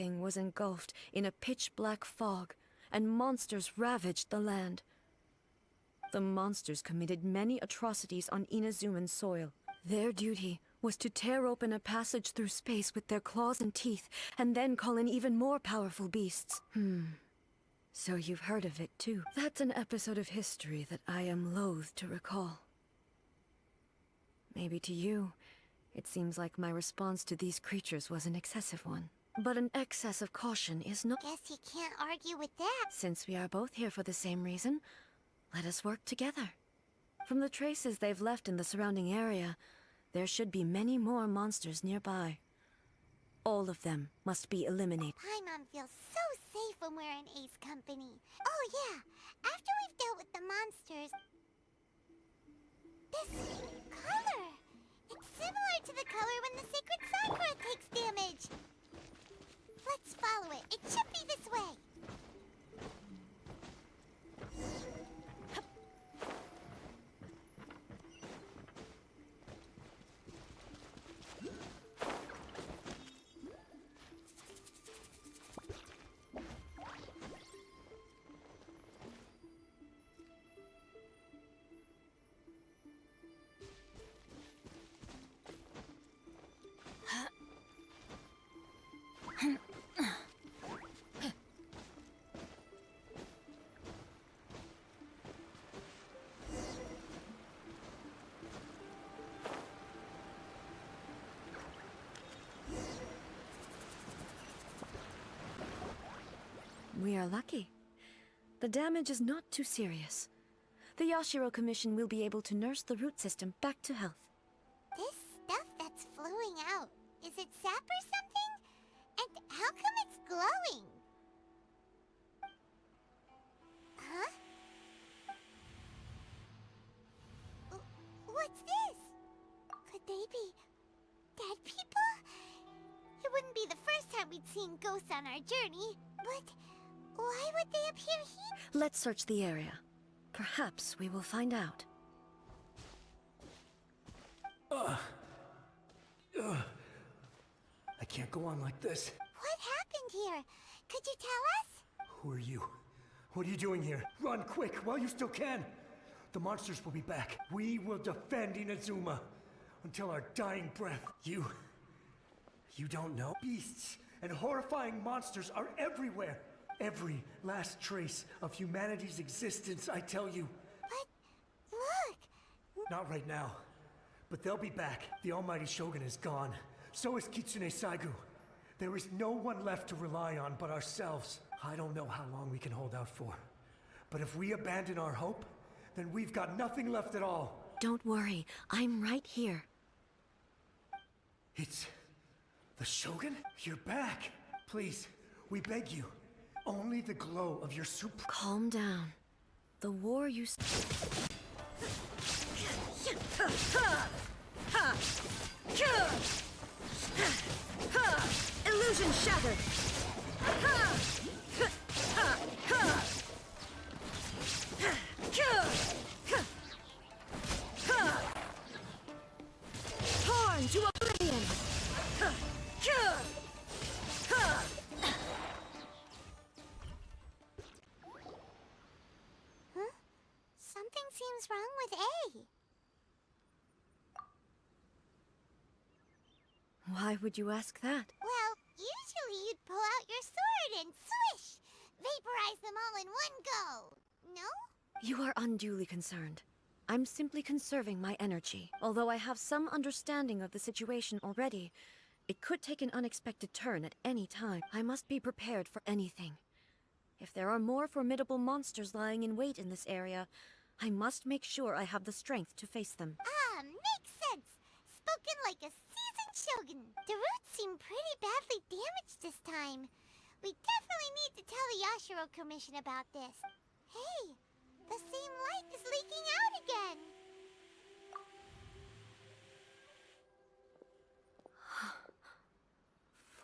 Everything was engulfed in a pitch-black fog, and monsters ravaged the land. The monsters committed many atrocities on Inazuman soil. Their duty was to tear open a passage through space with their claws and teeth, and then call in even more powerful beasts. So you've heard of it too. That's an episode of history that I am loath to recall. Maybe to you, it seems like my response to these creatures was an excessive one. But an excess of caution is not— Guess you can't argue with that. Since we are both here for the same reason, let us work together. From the traces they've left in the surrounding area, there should be many more monsters nearby. All of them must be eliminated. Paimon feels so safe when we're in Ace company. Oh yeah, after we've dealt with the monsters... This color! It's similar to the color when the sacred sakura takes damage. Let's follow it. It should be this way. We are lucky. The damage is not too serious. The Yashiro Commission will be able to nurse the root system back to health. This stuff that's flowing out, is it sap or something? And how come it's glowing? Huh? What's this? Could they be dead people? It wouldn't be the first time we'd seen ghosts on our journey, but why would they appear here? Let's search the area. Perhaps we will find out. I can't go on like this. What happened here? Could you tell us? Who are you? What are you doing here? Run quick while you still can! The monsters will be back. We will defend Inazuma until our dying breath. You don't know? Beasts and horrifying monsters are everywhere. Every last trace of humanity's existence, I tell you. But look! Not right now. But they'll be back. The almighty Shogun is gone. So is Kitsune Saigu. There is no one left to rely on but ourselves. I don't know how long we can hold out for. But if we abandon our hope, then we've got nothing left at all. Don't worry, I'm right here. It's... the Shogun? You're back. Please, we beg you. Only the glow of your Calm down. The war you... Illusion shattered! Torn to oblivion! Huh? Something seems wrong with A. Why would you ask that? Well, usually you'd pull out your sword and swish! Vaporize them all in one go! No? You are unduly concerned. I'm simply conserving my energy. Although I have some understanding of the situation already, it could take an unexpected turn at any time. I must be prepared for anything. If there are more formidable monsters lying in wait in this area, I must make sure I have the strength to face them. Ah, makes sense! Spoken like a seasoned shogun. The roots seem pretty badly damaged this time. We definitely need to tell the Yashiro Commission about this. Hey, the same light is leaking out again.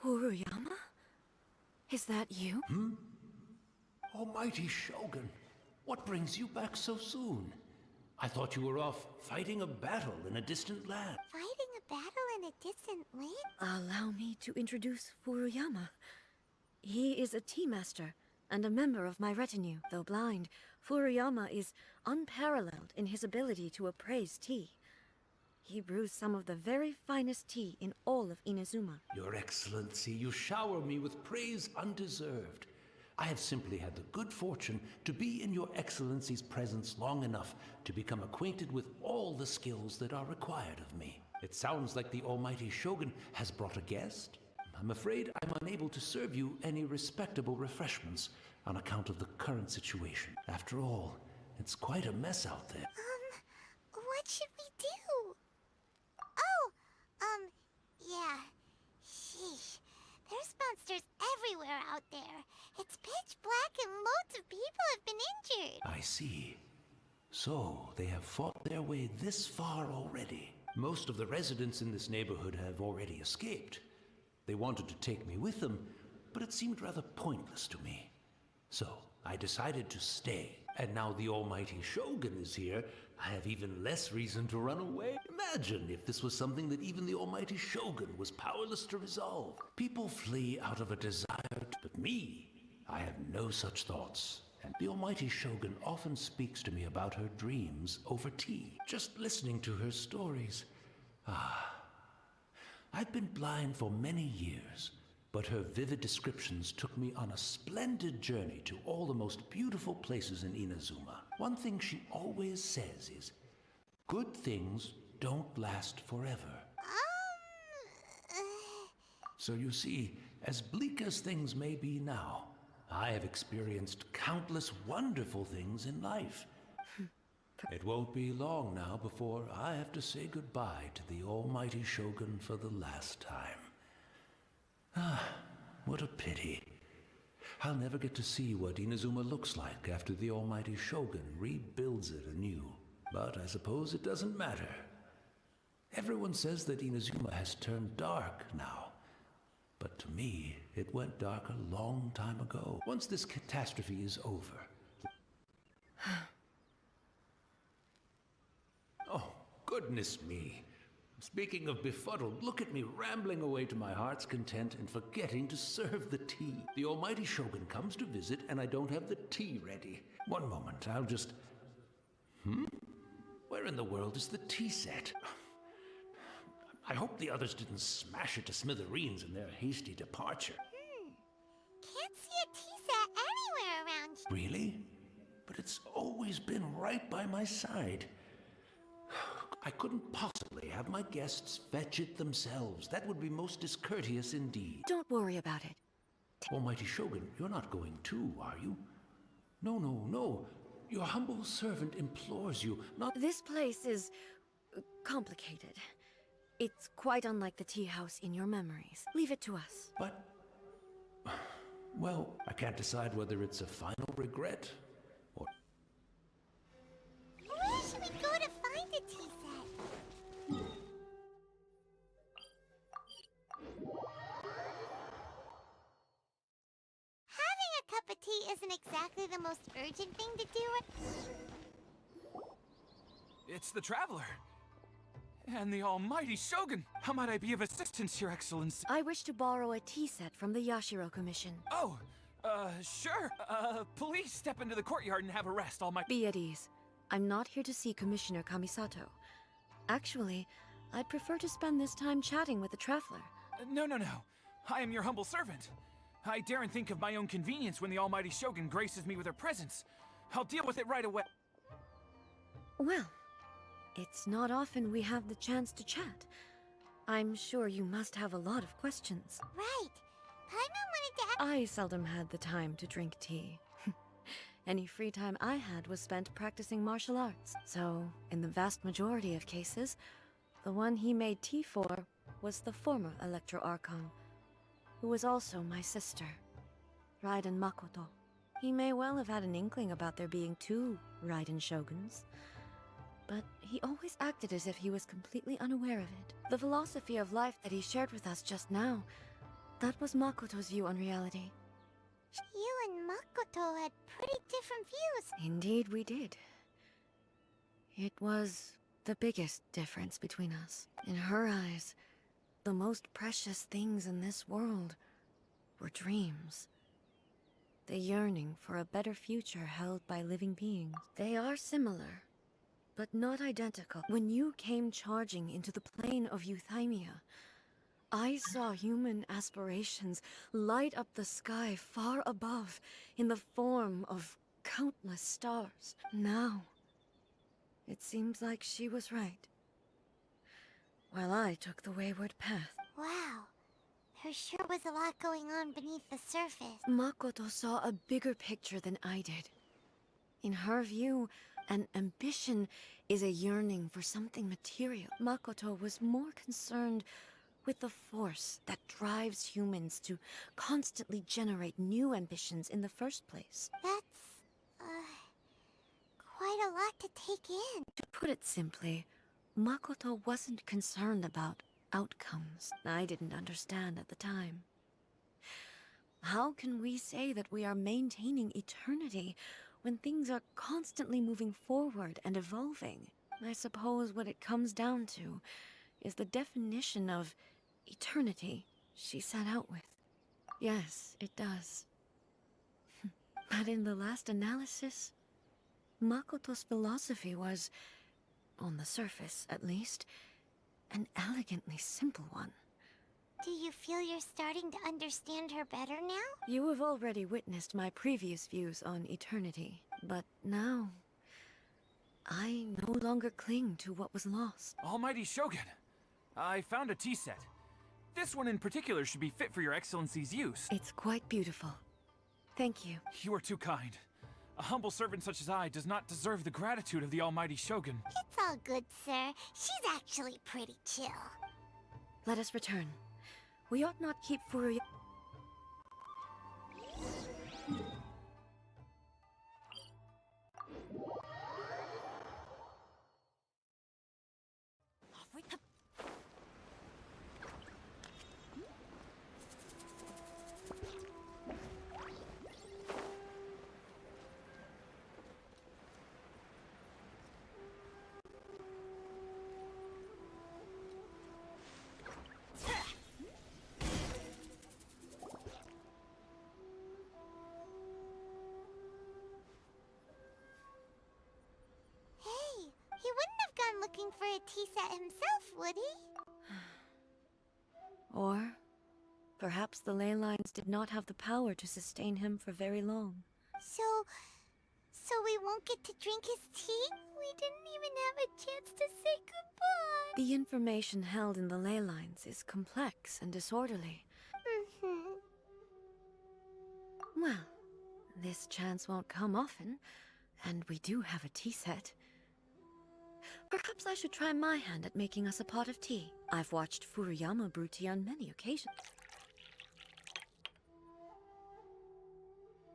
Furuyama? Is that you? Almighty Shogun, what brings you back so soon? I thought you were off fighting a battle in a distant land. Fighting a battle in a distant land? Allow me to introduce Furuyama. He is a tea master and a member of my retinue. Though blind, Furuyama is unparalleled in his ability to appraise tea. He brews some of the very finest tea in all of Inazuma. Your Excellency, you shower me with praise undeserved. I have simply had the good fortune to be in Your Excellency's presence long enough to become acquainted with all the skills that are required of me. It sounds like the almighty Shogun has brought a guest. I'm afraid I'm unable to serve you any respectable refreshments on account of the current situation. After all, it's quite a mess out there. What should we do? Oh, yeah. Sheesh. There's monsters everywhere out there. It's pitch black and loads of people have been injured. I see. So, they have fought their way this far already. Most of the residents in this neighborhood have already escaped. They wanted to take me with them, but it seemed rather pointless to me. So, I decided to stay. And now the almighty Shogun is here, I have even less reason to run away. Imagine if this was something that even the almighty Shogun was powerless to resolve. People flee out of a desire, but me, I have no such thoughts. And the almighty Shogun often speaks to me about her dreams over tea. Just listening to her stories. I've been blind for many years, but her vivid descriptions took me on a splendid journey to all the most beautiful places in Inazuma. One thing she always says is, good things don't last forever. So you see, as bleak as things may be now, I have experienced countless wonderful things in life. It won't be long now before I have to say goodbye to the almighty Shogun for the last time. What a pity. I'll never get to see what Inazuma looks like after the almighty Shogun rebuilds it anew. But I suppose it doesn't matter. Everyone says that Inazuma has turned dark now. But to me, it went dark a long time ago. Once this catastrophe is over. Oh, goodness me. Speaking of befuddled, look at me rambling away to my heart's content and forgetting to serve the tea. The almighty Shogun comes to visit and I don't have the tea ready. One moment, I'll just... Where in the world is the tea set? I hope the others didn't smash it to smithereens in their hasty departure. Can't see a tea set anywhere around here. Really? But it's always been right by my side. I couldn't possibly have my guests fetch it themselves. That would be most discourteous indeed. Don't worry about it. Almighty Shogun, you're not going too, are you? No, no, no. Your humble servant implores you not... This place is complicated. It's quite unlike the tea house in your memories. Leave it to us. But... Well, I can't decide whether it's a final regret or... Where should we go to find a tea set? Having a cup of tea isn't exactly the most urgent thing to do. It's the Traveler. And the almighty Shogun. How might I be of assistance, Your Excellency? I wish to borrow a tea set from the Yashiro Commission. Oh, sure. Please step into the courtyard and have a rest, almighty... Be at ease. I'm not here to see Commissioner Kamisato. Actually, I'd prefer to spend this time chatting with the Traveler. No. I am your humble servant. I daren't think of my own convenience when the almighty Shogun graces me with her presence. I'll deal with it right away. Well, it's not often we have the chance to chat. I'm sure you must have a lot of questions. Right. Paimon wanted to ask... I seldom had the time to drink tea. Any free time I had was spent practicing martial arts. So, in the vast majority of cases, the one he made tea for was the former Electro Archon, who was also my sister, Raiden Makoto. He may well have had an inkling about there being two Raiden Shoguns, but he always acted as if he was completely unaware of it. The philosophy of life that he shared with us just now, that was Makoto's view on reality. You and Makoto had pretty different views. Indeed we did. It was the biggest difference between us. In her eyes, the most precious things in this world were dreams. The yearning for a better future held by living beings. They are similar, but not identical. When you came charging into the plane of Euthymia, I saw human aspirations light up the sky far above in the form of countless stars. Now, it seems like she was right, while I took the wayward path. Wow. There sure was a lot going on beneath the surface. Makoto saw a bigger picture than I did. In her view, an ambition is a yearning for something material. Makoto was more concerned with the force that drives humans to constantly generate new ambitions in the first place. That's, quite a lot to take in. To put it simply, Makoto wasn't concerned about outcomes. I didn't understand at the time. How can we say that we are maintaining eternity when things are constantly moving forward and evolving? I suppose what it comes down to is the definition of eternity she set out with. Yes, it does. But in the last analysis, Makoto's philosophy was, on the surface at least, an elegantly simple one. Do you feel you're starting to understand her better now? You have already witnessed my previous views on eternity, but now I no longer cling to what was lost. Almighty Shogun, I found a tea set. This one in particular should be fit for your Excellency's use. It's quite beautiful. Thank you. You are too kind. A humble servant such as I does not deserve the gratitude of the Almighty Shogun. It's all good, sir. She's actually pretty chill. Let us return. We ought not keep Furuya. He wouldn't have gone looking for a tea set himself, would he? Or perhaps the ley lines did not have the power to sustain him for very long. So we won't get to drink his tea? We didn't even have a chance to say goodbye. The information held in the ley lines is complex and disorderly. Well, this chance won't come often, and we do have a tea set. Perhaps I should try my hand at making us a pot of tea. I've watched Furuyama brew tea on many occasions.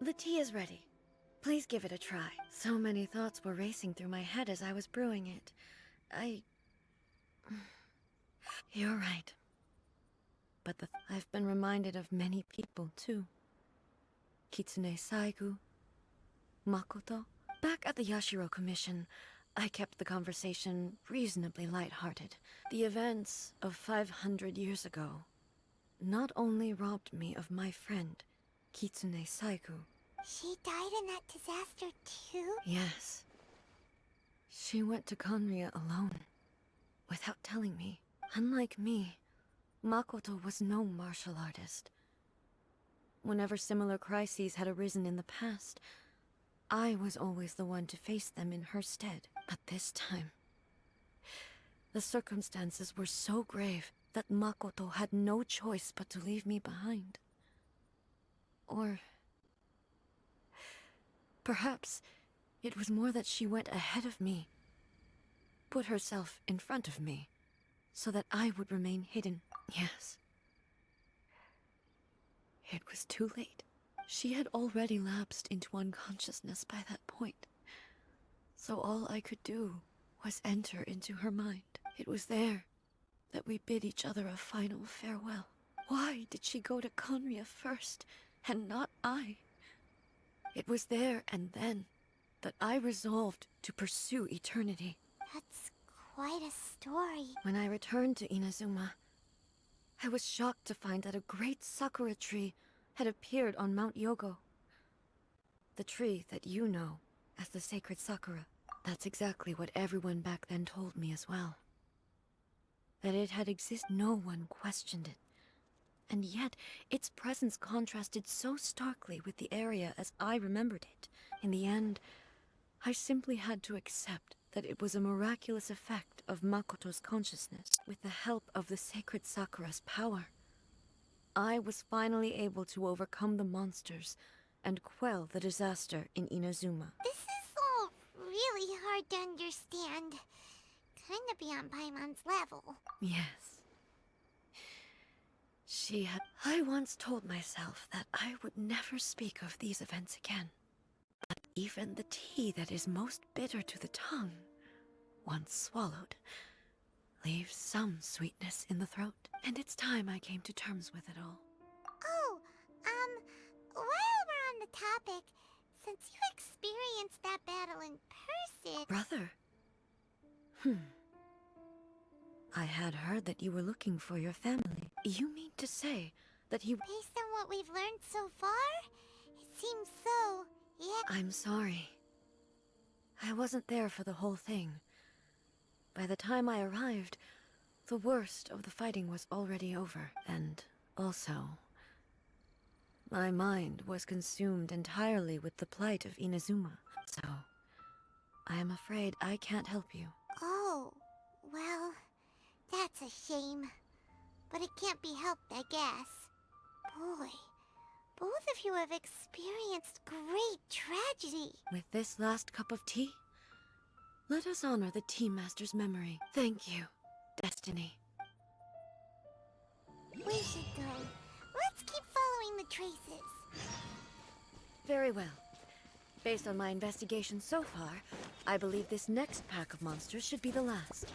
The tea is ready. Please give it a try. So many thoughts were racing through my head as I was brewing it. You're right. But I've been reminded of many people, too. Kitsune Saigu, Makoto. Back at the Yashiro Commission, I kept the conversation reasonably lighthearted. The events of 500 years ago not only robbed me of my friend, Kitsune Saigu. She died in that disaster too? Yes. She went to Conria alone, without telling me. Unlike me, Makoto was no martial artist. Whenever similar crises had arisen in the past, I was always the one to face them in her stead. But this time, the circumstances were so grave that Makoto had no choice but to leave me behind. Or perhaps it was more that she went ahead of me, put herself in front of me, so that I would remain hidden. Yes. It was too late. She had already lapsed into unconsciousness by that point. So all I could do was enter into her mind. It was there that we bid each other a final farewell. Why did she go to Conria first, and not I? It was there and then that I resolved to pursue eternity. That's quite a story. When I returned to Inazuma, I was shocked to find that a great sakura tree had appeared on Mount Yogo. The tree that you know as the sacred Sakura. That's exactly what everyone back then told me as well. That it had existed, no one questioned it. And yet, its presence contrasted so starkly with the area as I remembered it. In the end, I simply had to accept that it was a miraculous effect of Makoto's consciousness. With the help of the sacred Sakura's power, I was finally able to overcome the monsters and quell the disaster in Inazuma. This is all really hard to understand. Kinda beyond Paimon's level. Yes. She had... I once told myself that I would never speak of these events again. But even the tea that is most bitter to the tongue, once swallowed, leaves some sweetness in the throat. And it's time I came to terms with it all. Oh, while we're on the topic, since you experienced that battle in person... Brother? I had heard that you were looking for your family. You mean to say that he... Based on what we've learned so far, it seems so, yeah. I'm sorry. I wasn't there for the whole thing. By the time I arrived, the worst of the fighting was already over. And also, my mind was consumed entirely with the plight of Inazuma. So, I am afraid I can't help you. Oh, well, that's a shame. But it can't be helped, I guess. Boy, both of you have experienced great tragedy. With this last cup of tea, let us honor the Tea Master's memory. Thank you, Destiny. We should go. Let's keep following the traces. Very well. Based on my investigation so far, I believe this next pack of monsters should be the last.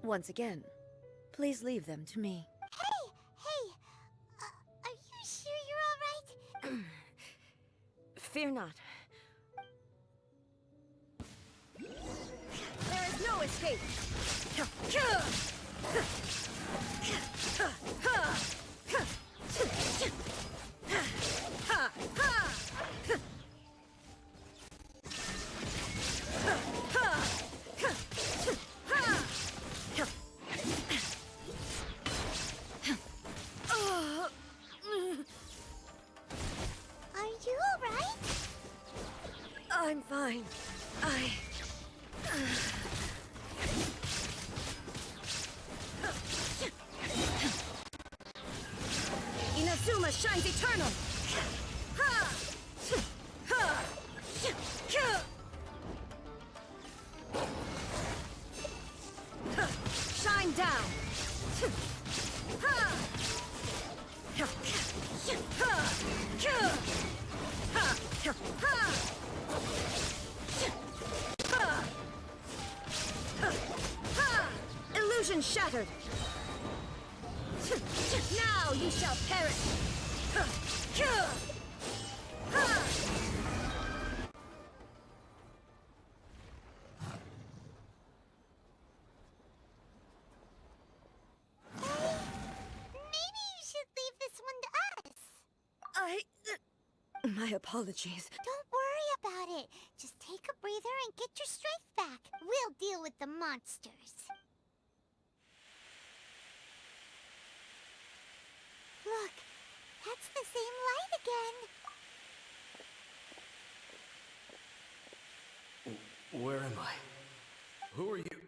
Once again, please leave them to me. Hey! Are you sure you're alright? Fear not. There is no escape! Are you alright? I'm fine. Inazuma shines eternal! Shine down! Illusion shattered! Now you shall perish! Maybe you should leave this one to us. My apologies. Don't worry about it. Just take a breather and get your strength back. We'll deal with the monsters. Look, that's the same light again. Where am I? Who are you?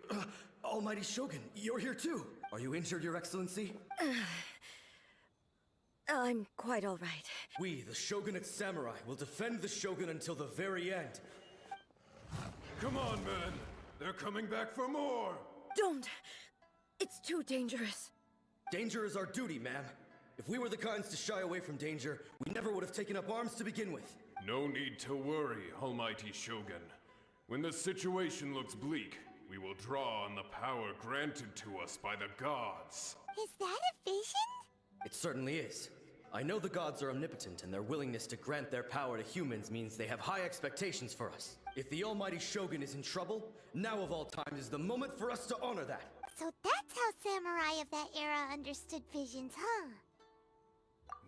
All Almighty Shogun, you're here too. Are you injured, Your Excellency? I'm quite all right. We, the Shogunate Samurai, will defend the Shogun until the very end. Come on, men. They're coming back for more. Don't! It's too dangerous. Danger is our duty, ma'am. If we were the kinds to shy away from danger, we never would have taken up arms to begin with. No need to worry, Almighty Shogun. When the situation looks bleak, we will draw on the power granted to us by the gods. Is that a vision? It certainly is. I know the gods are omnipotent, and their willingness to grant their power to humans means they have high expectations for us. If the Almighty Shogun is in trouble, now of all times is the moment for us to honor that. So that's how samurai of that era understood visions, huh?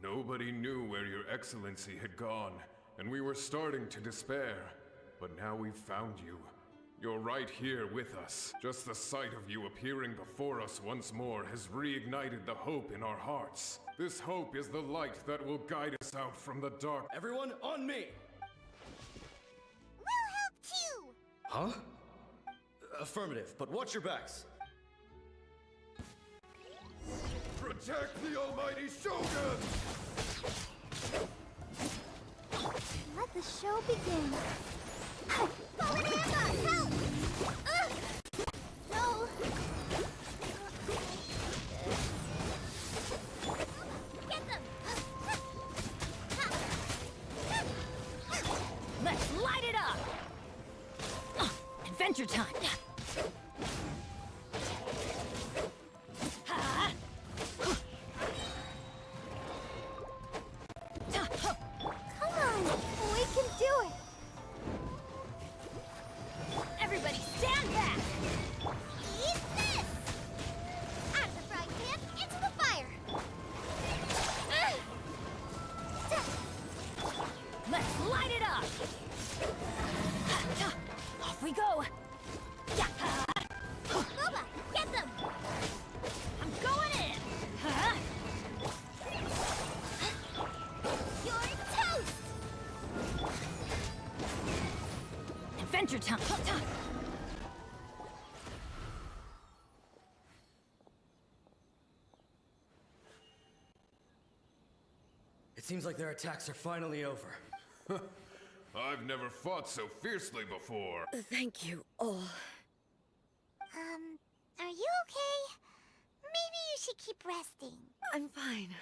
Nobody knew where your excellency had gone, and we were starting to despair. But now we've found you. You're right here with us. Just the sight of you appearing before us once more has reignited the hope in our hearts. This hope is the light that will guide us out from the dark. Everyone, on me! We'll help too! Huh? Affirmative, but watch your backs. Protect the Almighty Shogun! Let the show begin. Forward hammer! Help! No! Get them! Let's light it up! Adventure time! Come on! We can do it! Everybody stand back! Eat this! Out of the frying pan, into the fire! Let's light it up! Off we go! Boba, get them! I'm going in! You're toast! Adventure time! It seems like their attacks are finally over. I've never fought so fiercely before. Thank you all. Are you okay? Maybe you should keep resting. I'm fine.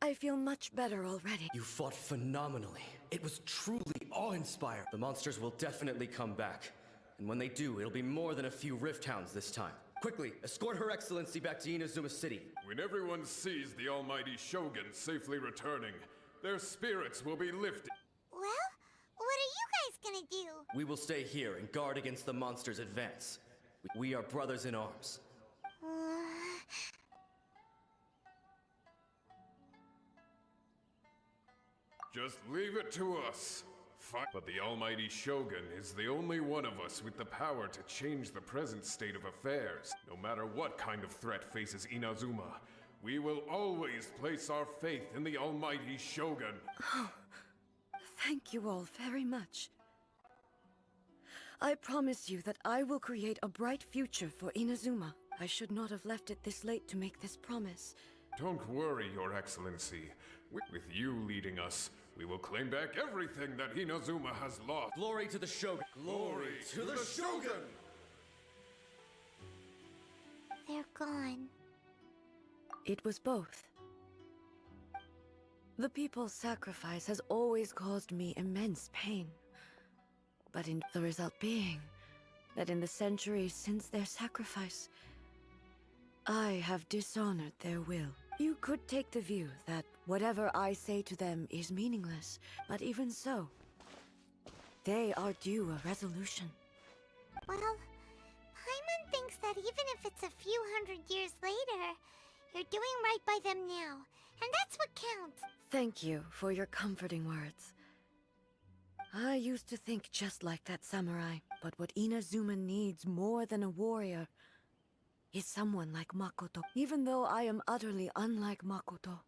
I feel much better already. You fought phenomenally. It was truly awe-inspiring. The monsters will definitely come back. And when they do, it'll be more than a few Rift Hounds this time. Quickly, escort Her Excellency back to Inazuma City. When everyone sees the Almighty Shogun safely returning, their spirits will be lifted. Well, what are you guys gonna do? We will stay here and guard against the monsters' advance. We are brothers in arms. Just leave it to us. But the Almighty Shogun is the only one of us with the power to change the present state of affairs. No matter what kind of threat faces Inazuma, we will always place our faith in the Almighty Shogun. Thank you all very much. I promise you that I will create a bright future for Inazuma. I should not have left it this late to make this promise. Don't worry, Your Excellency. With you leading us, we will claim back everything that Inazuma has lost. Glory to the Shogun! Glory to the Shogun! They're gone. It was both. The people's sacrifice has always caused me immense pain. But in the result being that in the centuries since their sacrifice, I have dishonored their will. You could take the view that whatever I say to them is meaningless, but even so, they are due a resolution. Well, Paimon thinks that even if it's a few hundred years later, you're doing right by them now, and that's what counts. Thank you for your comforting words. I used to think just like that samurai, but what Inazuma needs more than a warrior is someone like Makoto. Even though I am utterly unlike Makoto,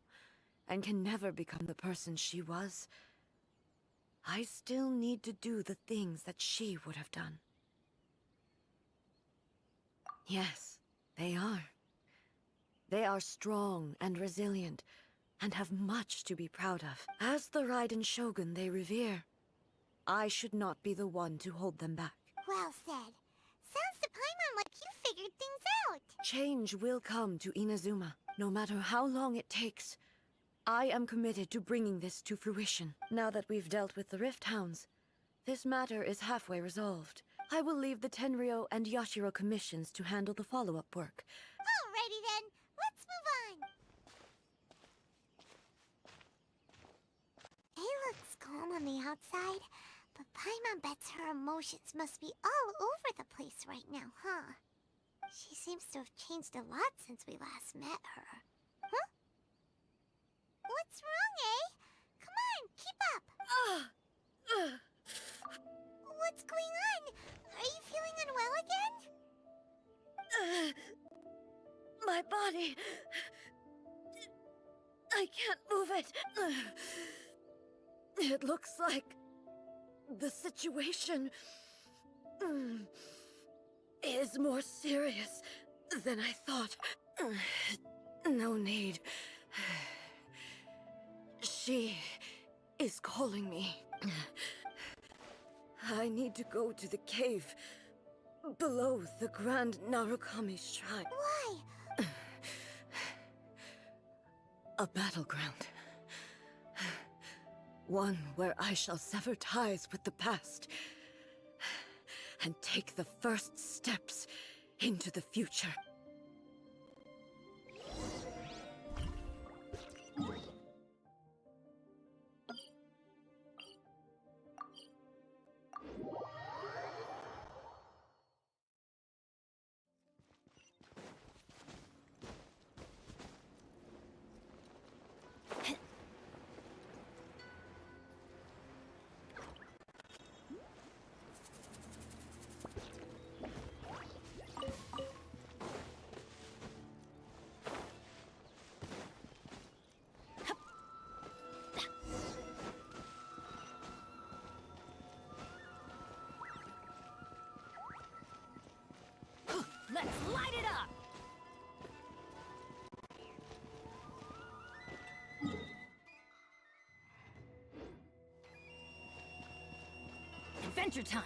and can never become the person she was, I still need to do the things that she would have done. Yes, they are. They are strong and resilient, and have much to be proud of. As the Raiden Shogun they revere, I should not be the one to hold them back. Well said. Sounds to Paimon like you figured things out. Change will come to Inazuma, no matter how long it takes. I am committed to bringing this to fruition. Now that we've dealt with the Rift Hounds, this matter is halfway resolved. I will leave the Tenryo and Yashiro commissions to handle the follow-up work. Alrighty then, let's move on. It looks calm on the outside, but Paimon bets her emotions must be all over the place right now, huh? She seems to have changed a lot since we last met her. Huh? What's wrong, eh? Come on, keep up! What's going on? Are you feeling unwell again? My body... I can't move it. It looks like... the situation... is more serious than I thought. No need. She is calling me. I need to go to the cave below the Grand Narukami Shrine. Why? A battleground. One where I shall sever ties with the past and take the first steps into the future. Let's light it up! Adventure time!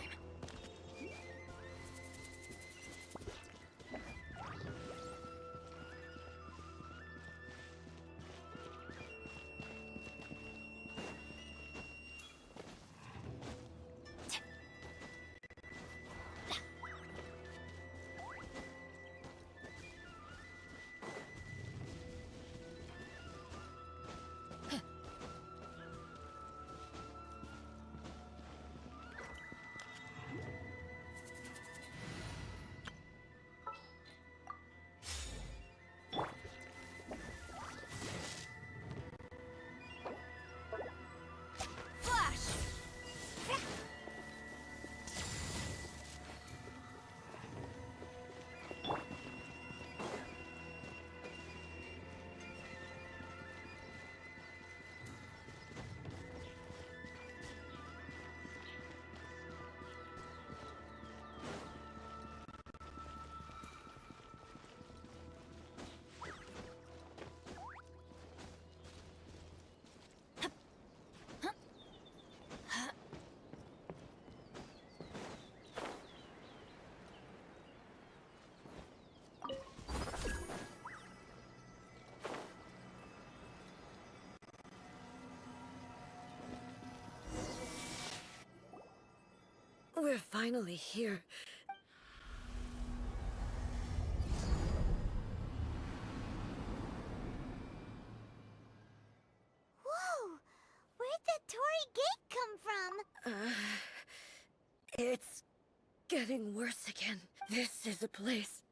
We're finally here. Whoa! Where'd the Torii Gate come from? It's getting worse again. This is a place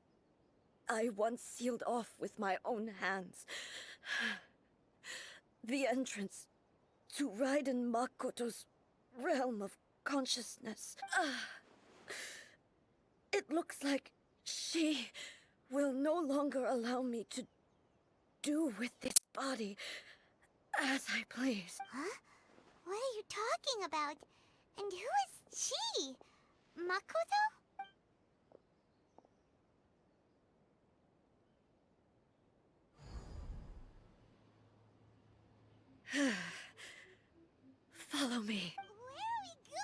I once sealed off with my own hands. The entrance to Raiden Makoto's realm of consciousness. It looks like she will no longer allow me to do with this body as I please. Huh? What are you talking about? And who is she? Makoto? me. Where are we go?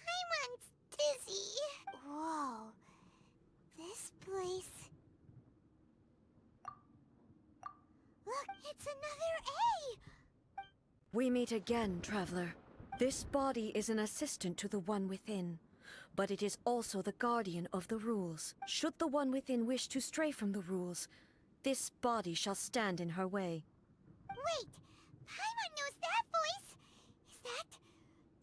Paimon's dizzy. Whoa. This place... Look, it's another A! We meet again, traveler. This body is an assistant to the One Within, but it is also the guardian of the rules. Should the One Within wish to stray from the rules, this body shall stand in her way. Wait! Paimon knows that voice! Is that...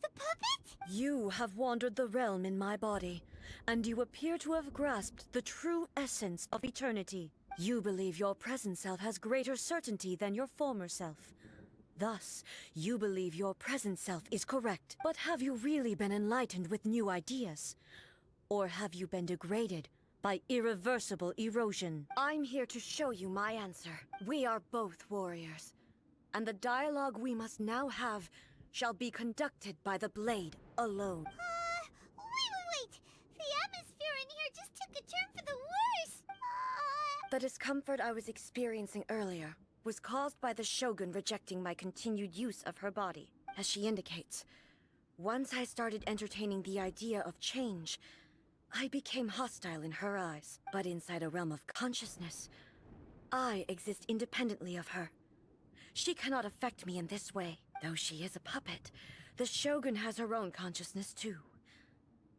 the puppet? You have wandered the realm in my body, and you appear to have grasped the true essence of eternity. You believe your present self has greater certainty than your former self. Thus, you believe your present self is correct. But have you really been enlightened with new ideas? Or have you been degraded by irreversible erosion? I'm here to show you my answer. We are both warriors, and the dialogue we must now have shall be conducted by the blade alone. Wait! The atmosphere in here just took a turn for the worse! The discomfort I was experiencing earlier was caused by the Shogun rejecting my continued use of her body. As she indicates, once I started entertaining the idea of change, I became hostile in her eyes. But inside a realm of consciousness, I exist independently of her. She cannot affect me in this way. Though she is a puppet, the Shogun has her own consciousness too.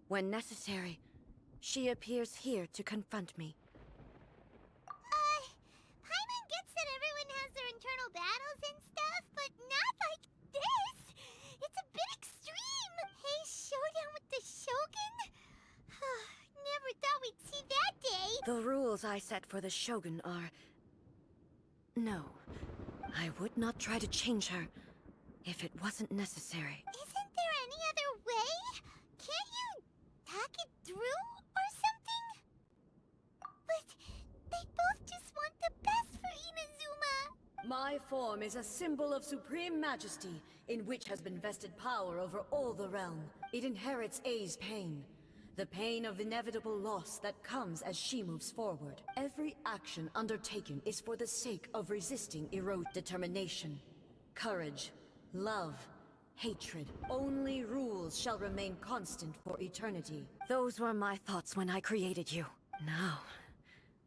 When necessary, she appears here to confront me. Paimon gets that everyone has their internal battles and stuff, but not like this! It's a bit extreme! Hey, showdown with the Shogun? Never thought we'd see that day! The rules I set for the Shogun are... No, I would not try to change her if it wasn't necessary. Isn't there any other way? Can't you hack it through or something? But they both just want the best for Inazuma! My form is a symbol of supreme majesty, in which has been vested power over all the realm. It inherits A's pain, the pain of inevitable loss that comes as she moves forward. Every action undertaken is for the sake of resisting determination, courage, love, hatred. Only rules shall remain constant for eternity. Those were my thoughts when I created you. Now,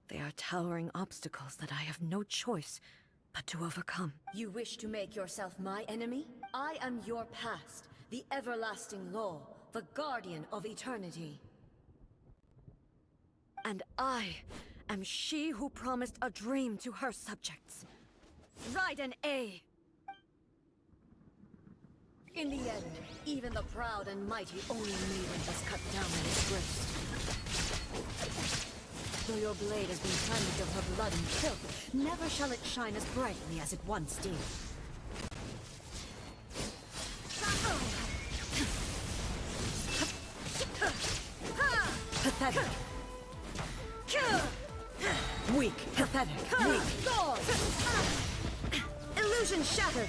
they are towering obstacles that I have no choice but to overcome. You wish to make yourself my enemy? I am your past, the everlasting law, the guardian of eternity. And I am she who promised a dream to her subjects. Raiden A. In the end, even the proud and mighty only maiden was cut down at his wrist. Though your blade has been cleansed of her blood and filth, never shall it shine as brightly as it once did. Pathetic. Weak. Pathetic. Weak. Gone! Illusion shattered!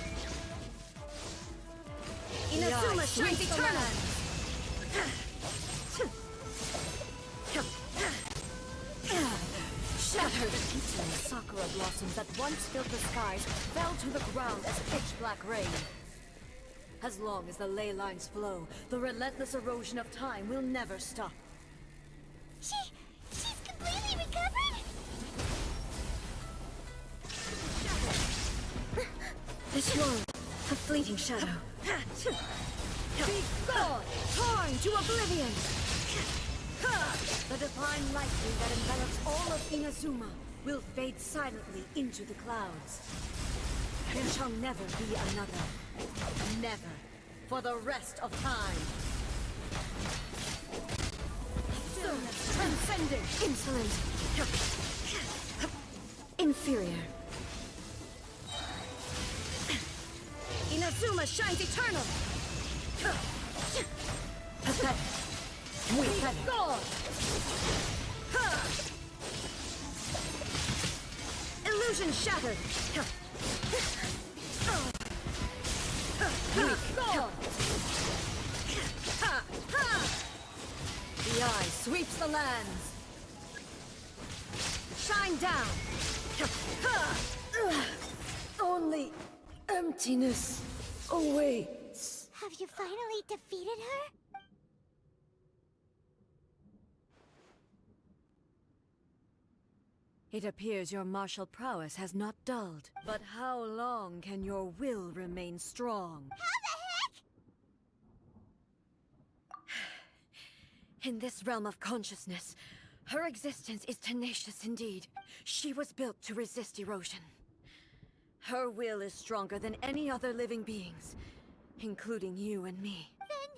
Inazuma shines eternal! Shattered! The sakura blossoms that once filled the skies fell to the ground as pitch-black rain. As long as the ley lines flow, the relentless erosion of time will never stop. She's completely recovered? This world, a fleeting shadow. Be gone! Torn to oblivion! The divine lightning that envelops all of Inazuma will fade silently into the clouds. There shall never be another. Never. For the rest of time. Stillness transcending. Insolent. Inferior. Inazuma shines eternal! Pathetic. Pathetic. God! Illusion shattered! Weak. God! mighty eye sweeps the lands. Shine down. Only emptiness awaits. Have you finally defeated her? It appears your martial prowess has not dulled. But how long can your will remain strong? How the heck? In this realm of consciousness, her existence is tenacious indeed. She was built to resist erosion. Her will is stronger than any other living being's, including you and me. Then,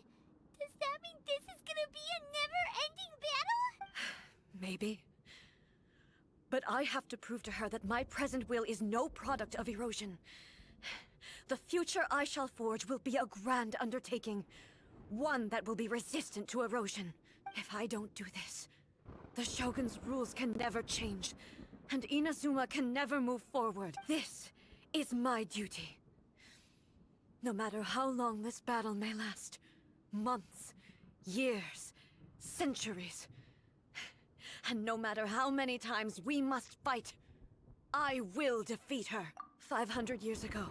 does that mean this is gonna be a never-ending battle? Maybe. But I have to prove to her that my present will is no product of erosion. The future I shall forge will be a grand undertaking. One that will be resistant to erosion. If I don't do this, the Shogun's rules can never change, and Inazuma can never move forward. This is my duty. No matter how long this battle may last, months, years, centuries, and no matter how many times we must fight, I will defeat her. 500 years ago,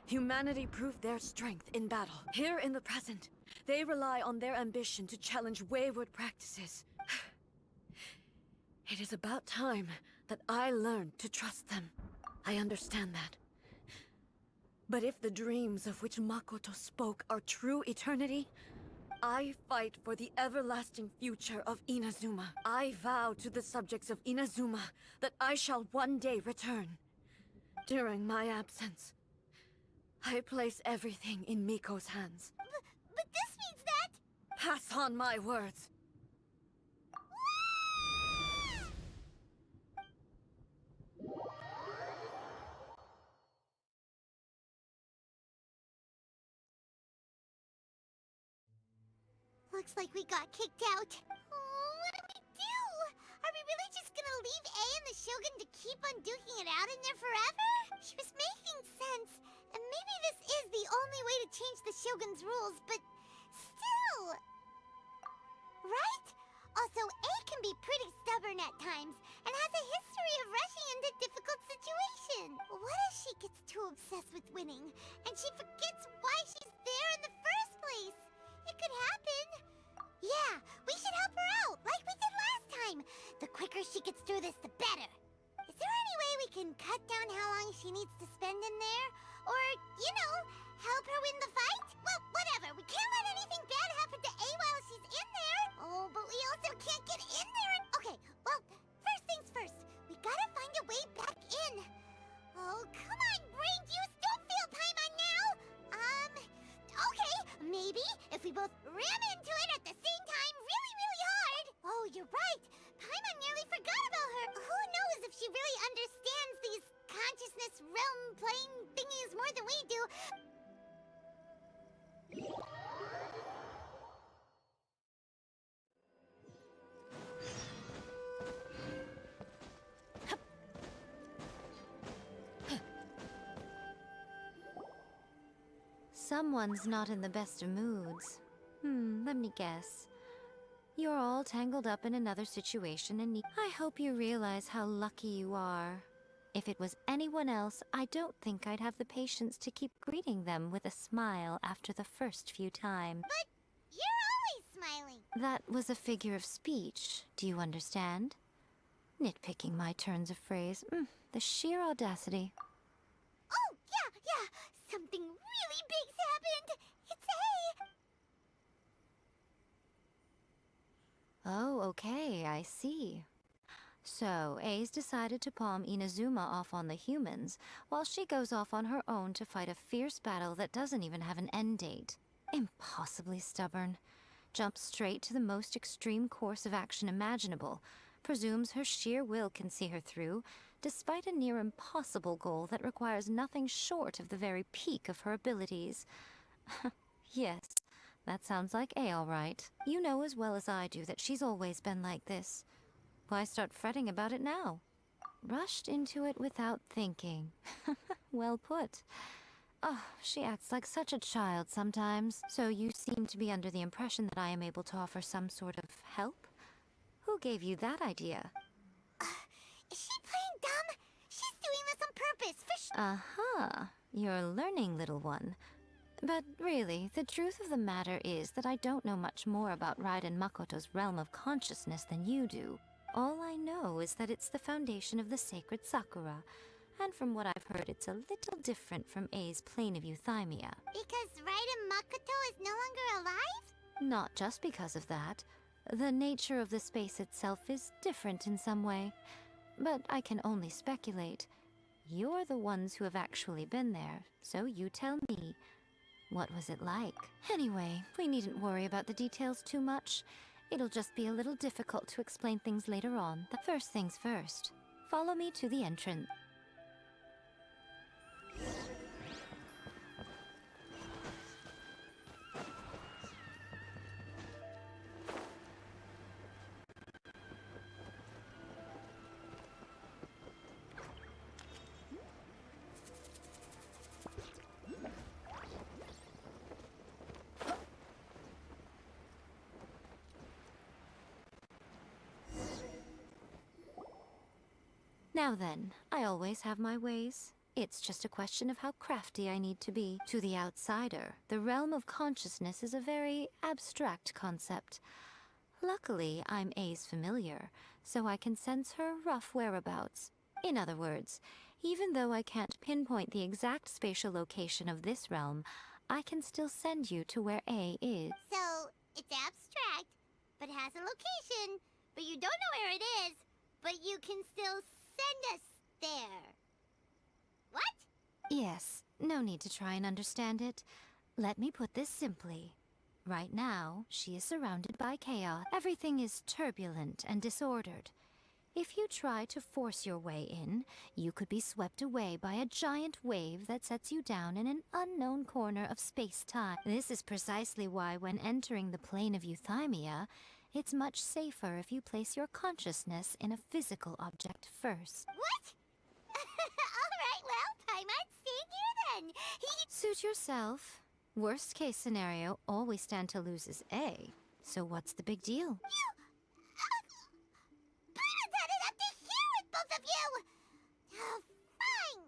humanity proved their strength in battle. Here in the present, they rely on their ambition to challenge wayward practices. It is about time that I learned to trust them. I understand that. But if the dreams of which Makoto spoke are true eternity, I fight for the everlasting future of Inazuma. I vow to the subjects of Inazuma that I shall one day return. During my absence, I place everything in Miko's hands. But this means that... Pass on my words. Looks like we got kicked out. Oh, what do we do? Are we really just gonna leave A and the Shogun to keep on duking it out in there forever? She was making sense, and maybe this is the only way to change the Shogun's rules, but still... Right? Also, A can be pretty stubborn at times, and has a history of rushing into difficult situations. What if she gets too obsessed with winning, and she forgets why she's there in the first place? It could happen. Yeah, we should help her out, like we did last time. The quicker she gets through this, the better. Is there any way we can cut down how long she needs to spend in there? Or, you know, help her win the fight? Well, whatever. We can't let anything bad happen to A while she's in there. Oh, but we also can't get in there and... Okay, well, first things first. We gotta find a way back in. Oh, come on, brain juice. Don't feel Paimon now. Okay, maybe if we both ram into it at the same time really, really hard. Oh, you're right. Paimon nearly forgot about her. Who knows if she really understands these consciousness realm playing thingies more than we do. Someone's not in the best of moods. Let me guess. You're all tangled up in another situation and I hope you realize how lucky you are. If it was anyone else, I don't think I'd have the patience to keep greeting them with a smile after the first few times. But you're always smiling. That was a figure of speech. Do you understand? Nitpicking my turns of phrase. The sheer audacity. Oh, yeah. Something really big's happened. It's A. Oh, okay, I see. So, A's decided to palm Inazuma off on the humans, while she goes off on her own to fight a fierce battle that doesn't even have an end date. Impossibly stubborn. Jumps straight to the most extreme course of action imaginable, presumes her sheer will can see her through, despite a near impossible goal that requires nothing short of the very peak of her abilities. Yes, that sounds like A all right. You know as well as I do that she's always been like this. Why start fretting about it now? Rushed into it without thinking. Well put. Oh, she acts like such a child sometimes. So you seem to be under the impression that I am able to offer some sort of help? Who gave you that idea? Is she playing dumb? She's doing this on purpose, for sure. Uh-huh. You're learning, little one. But really, the truth of the matter is that I don't know much more about Raiden Makoto's realm of consciousness than you do. All I know is that it's the foundation of the sacred Sakura, and from what I've heard, it's a little different from A's plane of euthymia. Because Raiden Makoto is no longer alive? Not just because of that. The nature of the space itself is different in some way. But I can only speculate. You're the ones who have actually been there, so you tell me. What was it like? Anyway, we needn't worry about the details too much. It'll just be a little difficult to explain things later on. The first things first. Follow me to the entrance. Now then, I always have my ways. It's just a question of how crafty I need to be. To the outsider, the realm of consciousness is a very abstract concept. Luckily, I'm A's familiar, so I can sense her rough whereabouts. In other words, even though I can't pinpoint the exact spatial location of this realm, I can still send you to where A is. So, it's abstract, but has a location, but you don't know where it is, but you can still send us there. What? Yes, no need to try and understand it. Let me put this simply. Right now, she is surrounded by chaos. Everything is turbulent and disordered. If you try to force your way in, you could be swept away by a giant wave that sets you down in an unknown corner of space-time. This is precisely why when entering the plane of euthymia, it's much safer if you place your consciousness in a physical object first. What? Alright, well, I might stay here then. Suit yourself. Worst case scenario, all we stand to lose is A. So what's the big deal? Paimon headed up to here with both of you! Oh, fine.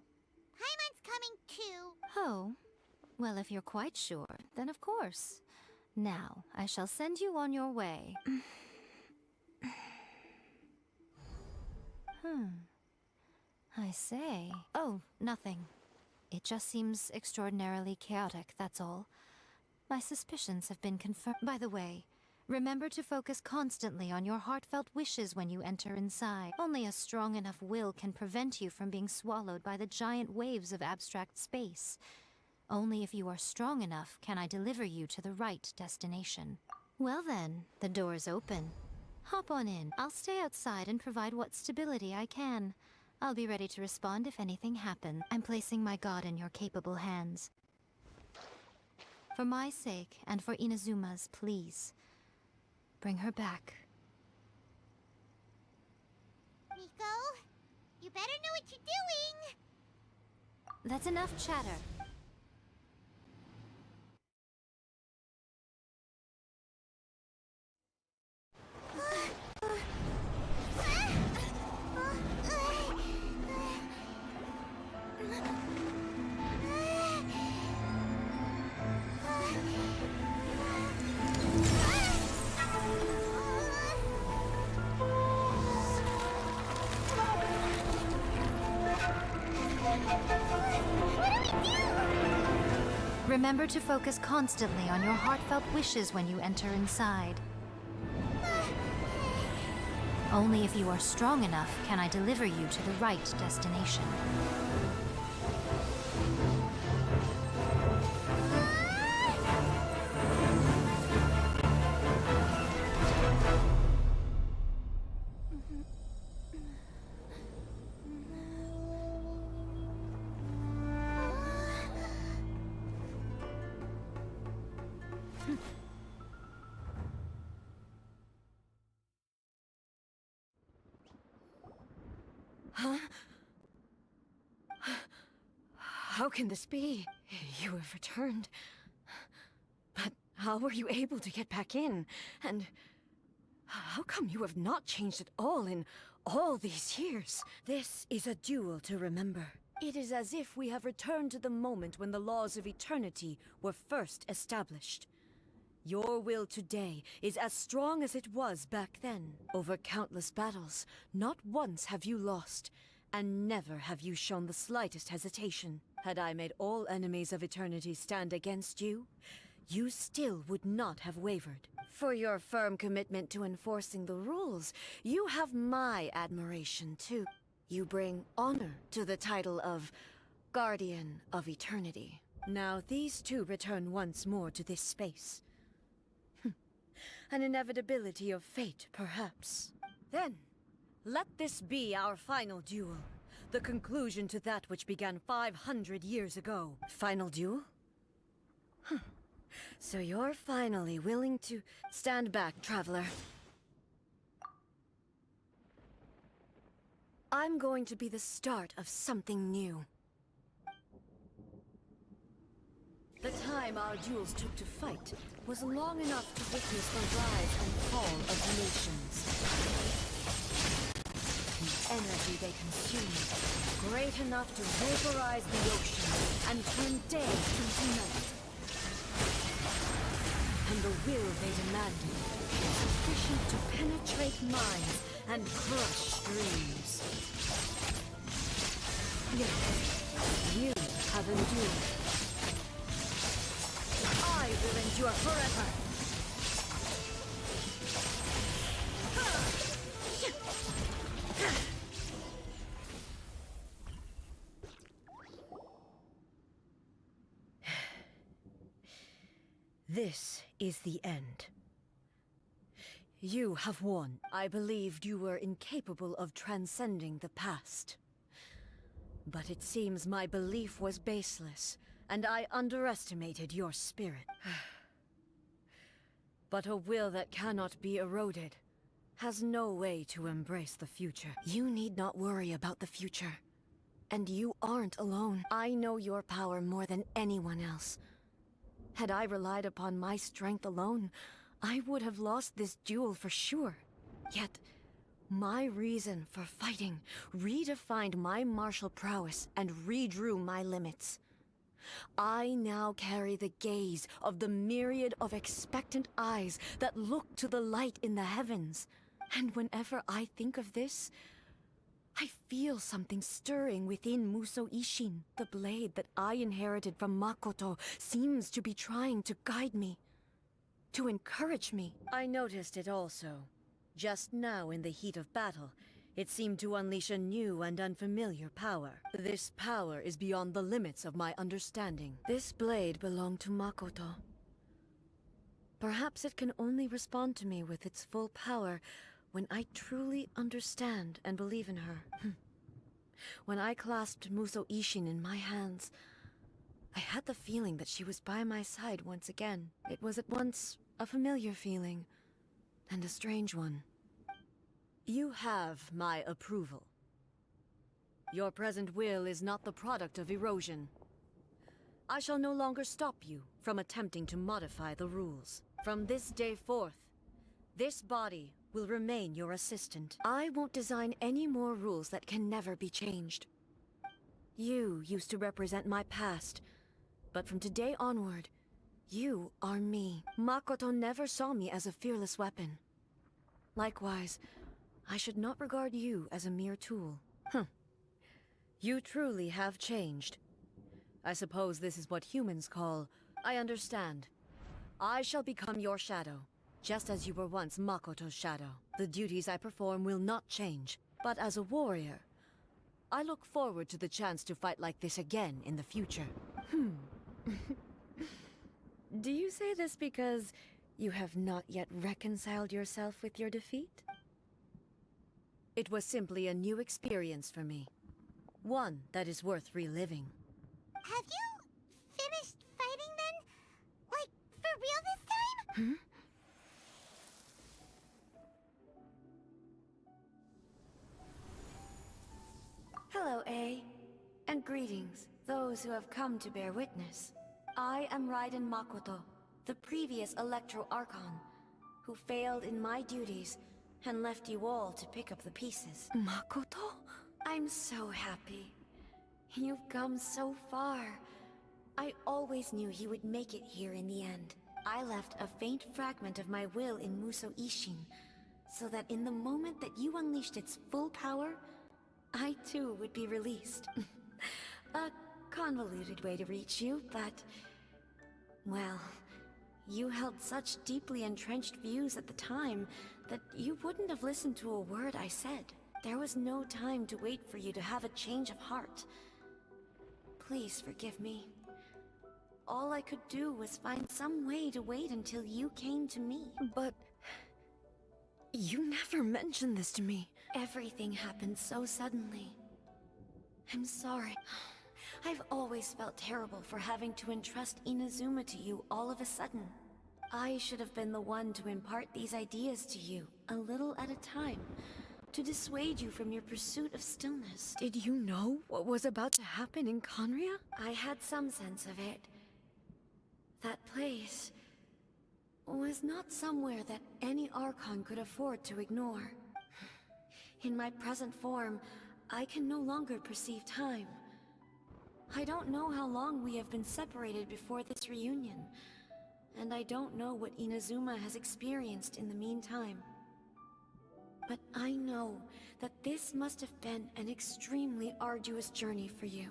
Paimon's coming too. Oh, well, if you're quite sure, then of course. Now, I shall send you on your way. I say. Oh, nothing. It just seems extraordinarily chaotic, that's all. My suspicions have been confirmed. By the way, remember to focus constantly on your heartfelt wishes when you enter inside. Only a strong enough will can prevent you from being swallowed by the giant waves of abstract space. Only if you are strong enough can I deliver you to the right destination. Well then, the door is open. Hop on in. I'll stay outside and provide what stability I can. I'll be ready to respond if anything happens. I'm placing my god in your capable hands. For my sake, and for Inazuma's, please. Bring her back. Nico, you better know what you're doing! That's enough chatter. Remember to focus constantly on your heartfelt wishes when you enter inside. Only if you are strong enough can I deliver you to the right destination. How can this be? You have returned. But how were you able to get back in? And how come you have not changed at all in all these years? This is a duel to remember. It is as if we have returned to the moment when the laws of eternity were first established. Your will today is as strong as it was back then. Over countless battles, not once have you lost, and never have you shown the slightest hesitation. Had I made all enemies of eternity stand against you, you still would not have wavered. For your firm commitment to enforcing the rules, you have my admiration too. You bring honor to the title of Guardian of Eternity. Now these two return once more to this space. An inevitability of fate, perhaps. Then, let this be our final duel. The conclusion to that which began 500 years ago. Final duel? So you're finally willing to stand back, traveler. I'm going to be the start of something new. The time our duels took to fight was long enough to witness the rise and fall of nations. The energy they consumed, great enough to vaporize the ocean and turn day into night. And the will they demanded, sufficient to penetrate minds and crush dreams. Yet, you have endured. I will endure forever! This is the end. You have won. I believed you were incapable of transcending the past. But it seems my belief was baseless, and I underestimated your spirit. But a will that cannot be eroded has no way to embrace the future. You need not worry about the future. And you aren't alone. I know your power more than anyone else. Had I relied upon my strength alone, I would have lost this duel for sure. Yet, my reason for fighting redefined my martial prowess and redrew my limits. I now carry the gaze of the myriad of expectant eyes that look to the light in the heavens. And whenever I think of this, I feel something stirring within Musou Ishin. The blade that I inherited from Makoto seems to be trying to guide me, to encourage me. I noticed it also. Just now in the heat of battle, it seemed to unleash a new and unfamiliar power. This power is beyond the limits of my understanding. This blade belonged to Makoto. Perhaps it can only respond to me with its full power when I truly understand and believe in her. When I clasped Musou Ishin in my hands, I had the feeling that she was by my side once again. It was at once a familiar feeling, and a strange one. You have my approval. Your present will is not the product of erosion. I shall no longer stop you from attempting to modify the rules. From this day forth, this body will remain your assistant. I won't design any more rules that can never be changed. You used to represent my past, but from today onward, you are me. Makoto never saw me as a fearless weapon. Likewise, I should not regard you as a mere tool. You truly have changed. I suppose this is what humans call... I understand. I shall become your shadow, just as you were once Makoto's shadow. The duties I perform will not change, but as a warrior, I look forward to the chance to fight like this again in the future. Do you say this because you have not yet reconciled yourself with your defeat? It was simply a new experience for me. One that is worth reliving. Have you finished fighting then? Like, for real this time? Hello, A. And And greetings, those who have come to bear witness. I am Raiden Makoto, the previous Electro Archon, who failed in my duties and left you all to pick up the pieces. Makoto? I'm so happy. You've come so far. I always knew you would make it here in the end. I left a faint fragment of my will in Muso Ishin, so that in the moment that you unleashed its full power, I too would be released. A convoluted way to reach you, but... well, you held such deeply entrenched views at the time that you wouldn't have listened to a word I said. There was no time to wait for you to have a change of heart. Please forgive me. All I could do was find some way to wait until you came to me. But... you never mentioned this to me. Everything happened so suddenly. I'm sorry. I've always felt terrible for having to entrust Inazuma to you all of a sudden. I should have been the one to impart these ideas to you, a little at a time, to dissuade you from your pursuit of stillness. Did you know what was about to happen in Conria? I had some sense of it. That place was not somewhere that any Archon could afford to ignore. In my present form, I can no longer perceive time. I don't know how long we have been separated before this reunion, and I don't know what Inazuma has experienced in the meantime. But I know that this must have been an extremely arduous journey for you.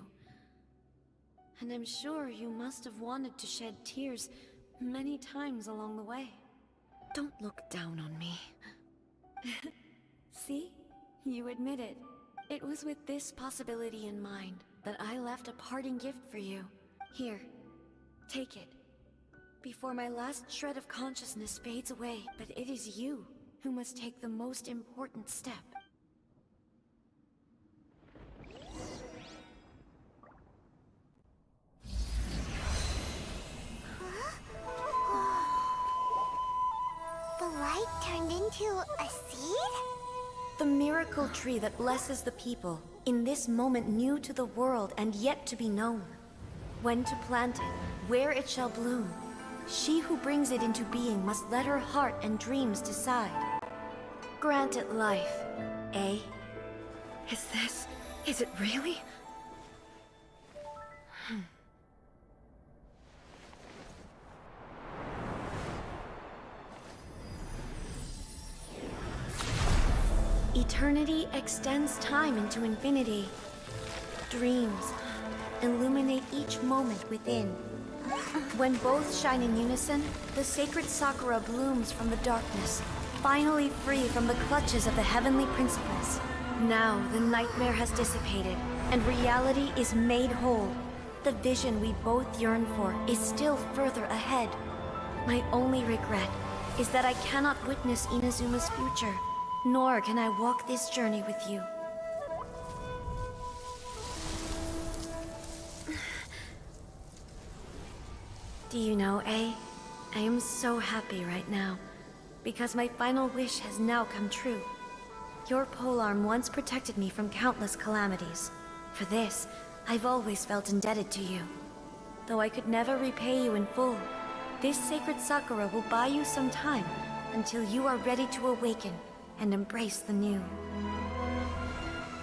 And I'm sure you must have wanted to shed tears many times along the way. Don't look down on me. See? You admit it. It was with this possibility in mind that I left a parting gift for you. Here, take it. Before my last shred of consciousness fades away, but it is you who must take the most important step. The light turned into a seed? The miracle tree that blesses the people, in this moment new to the world and yet to be known. When to plant it, where it shall bloom. She who brings it into being must let her heart and dreams decide. Grant it life, eh? Is it really? Eternity extends time into infinity. Dreams illuminate each moment within. When both shine in unison, the sacred Sakura blooms from the darkness, finally free from the clutches of the heavenly principles. Now the nightmare has dissipated, and reality is made whole. The vision we both yearn for is still further ahead. My only regret is that I cannot witness Inazuma's future, nor can I walk this journey with you. Do you know, I am so happy right now, because my final wish has now come true. Your polearm once protected me from countless calamities. For this, I've always felt indebted to you. Though I could never repay you in full, this sacred Sakura will buy you some time until you are ready to awaken and embrace the new.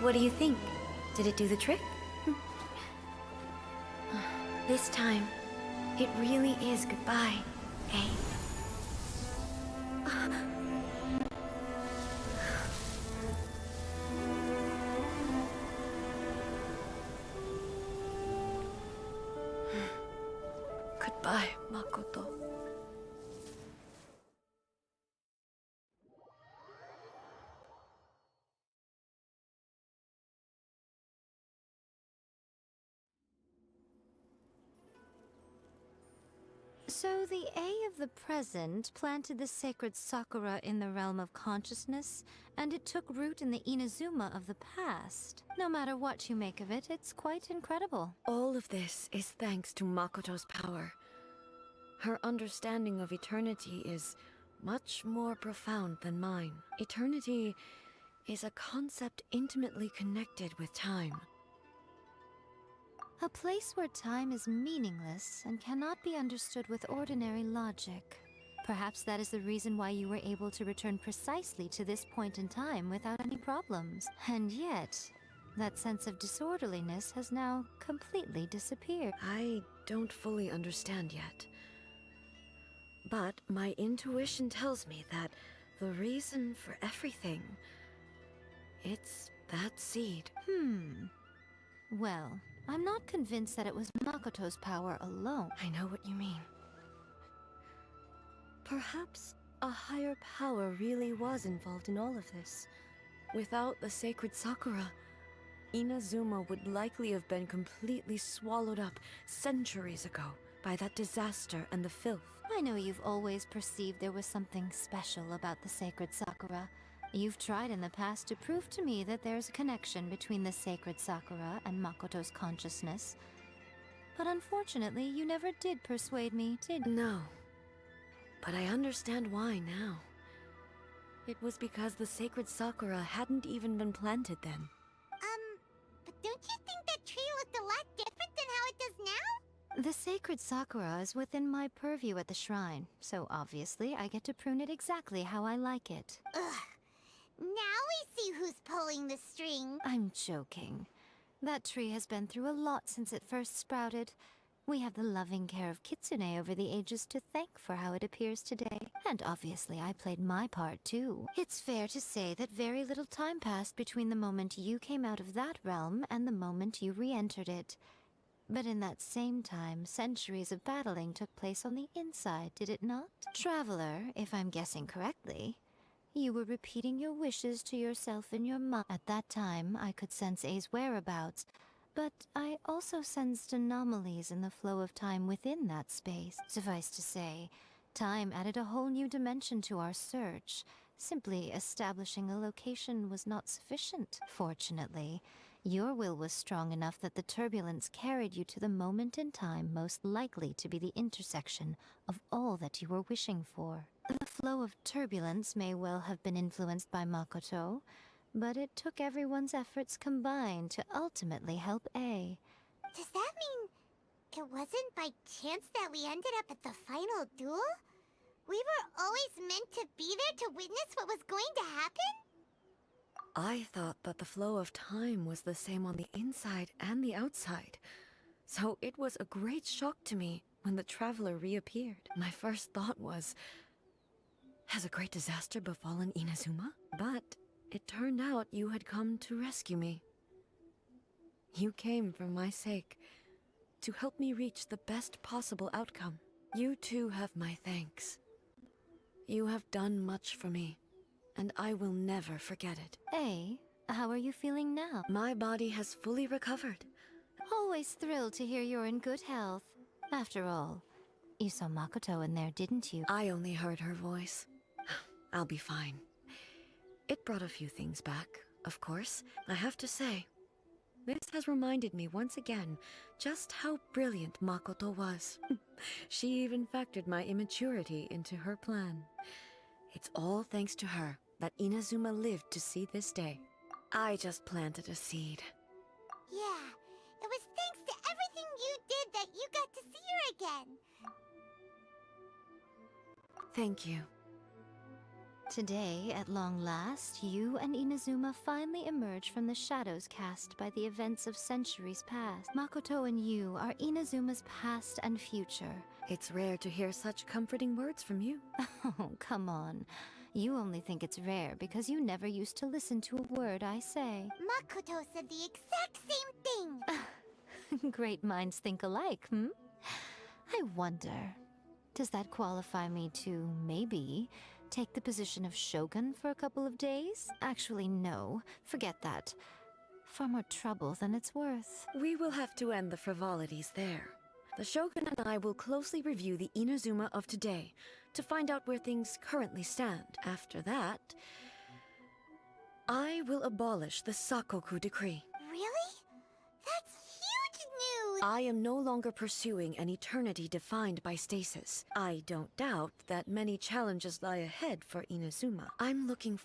What do you think? Did it do the trick? This time, it really is goodbye, eh? Goodbye, Makoto. So the A of the present planted the sacred Sakura in the realm of consciousness, and it took root in the Inazuma of the past. No matter what you make of it, it's quite incredible. All of this is thanks to Makoto's power. Her understanding of eternity is much more profound than mine. Eternity is a concept intimately connected with time. A place where time is meaningless and cannot be understood with ordinary logic. Perhaps that is the reason why you were able to return precisely to this point in time without any problems. And yet, that sense of disorderliness has now completely disappeared. I don't fully understand yet. But my intuition tells me that the reason for everything, it's that seed. Well, I'm not convinced that it was Makoto's power alone. I know what you mean. Perhaps a higher power really was involved in all of this. Without the sacred Sakura, Inazuma would likely have been completely swallowed up centuries ago by that disaster and the filth. I know you've always perceived there was something special about the sacred Sakura. You've tried in the past to prove to me that there's a connection between the sacred Sakura and Makoto's consciousness. But unfortunately, you never did persuade me, did you? No. But I understand why now. It was because the sacred Sakura hadn't even been planted then. But don't you think that tree looked a lot different than how it does now? The sacred Sakura is within my purview at the shrine, so obviously I get to prune it exactly how I like it. Ugh. Now we see who's pulling the string. I'm joking. That tree has been through a lot since it first sprouted. We have the loving care of Kitsune over the ages to thank for how it appears today. And obviously I played my part too. It's fair to say that very little time passed between the moment you came out of that realm and the moment you re-entered it. But in that same time, centuries of battling took place on the inside, did it not? Traveler, if I'm guessing correctly, you were repeating your wishes to yourself in your mind. At that time, I could sense A's whereabouts, but I also sensed anomalies in the flow of time within that space. Suffice to say, time added a whole new dimension to our search. Simply establishing a location was not sufficient. Fortunately, your will was strong enough that the turbulence carried you to the moment in time most likely to be the intersection of all that you were wishing for. The flow of turbulence may well have been influenced by Makoto, but it took everyone's efforts combined to ultimately help A. Does that mean it wasn't by chance that we ended up at the final duel? We were always meant to be there to witness what was going to happen? I thought that the flow of time was the same on the inside and the outside. So it was a great shock to me when the traveler reappeared. My first thought was, has a great disaster befallen Inazuma? But it turned out you had come to rescue me. You came for my sake, to help me reach the best possible outcome. You too have my thanks. You have done much for me, and I will never forget it. A, how are you feeling now? My body has fully recovered. Always thrilled to hear you're in good health. After all, you saw Makoto in there, didn't you? I only heard her voice. I'll be fine. It brought a few things back, of course. I have to say, this has reminded me once again just how brilliant Makoto was. She even factored my immaturity into her plan. It's all thanks to her that Inazuma lived to see this day. I just planted a seed. Yeah, it was thanks to everything you did that you got to see her again. Thank you. Today, at long last, you and Inazuma finally emerge from the shadows cast by the events of centuries past. Makoto and you are Inazuma's past and future. It's rare to hear such comforting words from you. Oh, come on. You only think it's rare because you never used to listen to a word I say. Makoto said the exact same thing. Great minds think alike, hmm? I wonder, does that qualify me to, maybe, take the position of Shogun for a couple of days? Actually, no. Forget that. Far more trouble than it's worth. We will have to end the frivolities there. The Shogun and I will closely review the Inazuma of today to find out where things currently stand. After that, I will abolish the Sakoku decree. Really? That's huge news! I am no longer pursuing an eternity defined by stasis. I don't doubt that many challenges lie ahead for Inazuma. I'm looking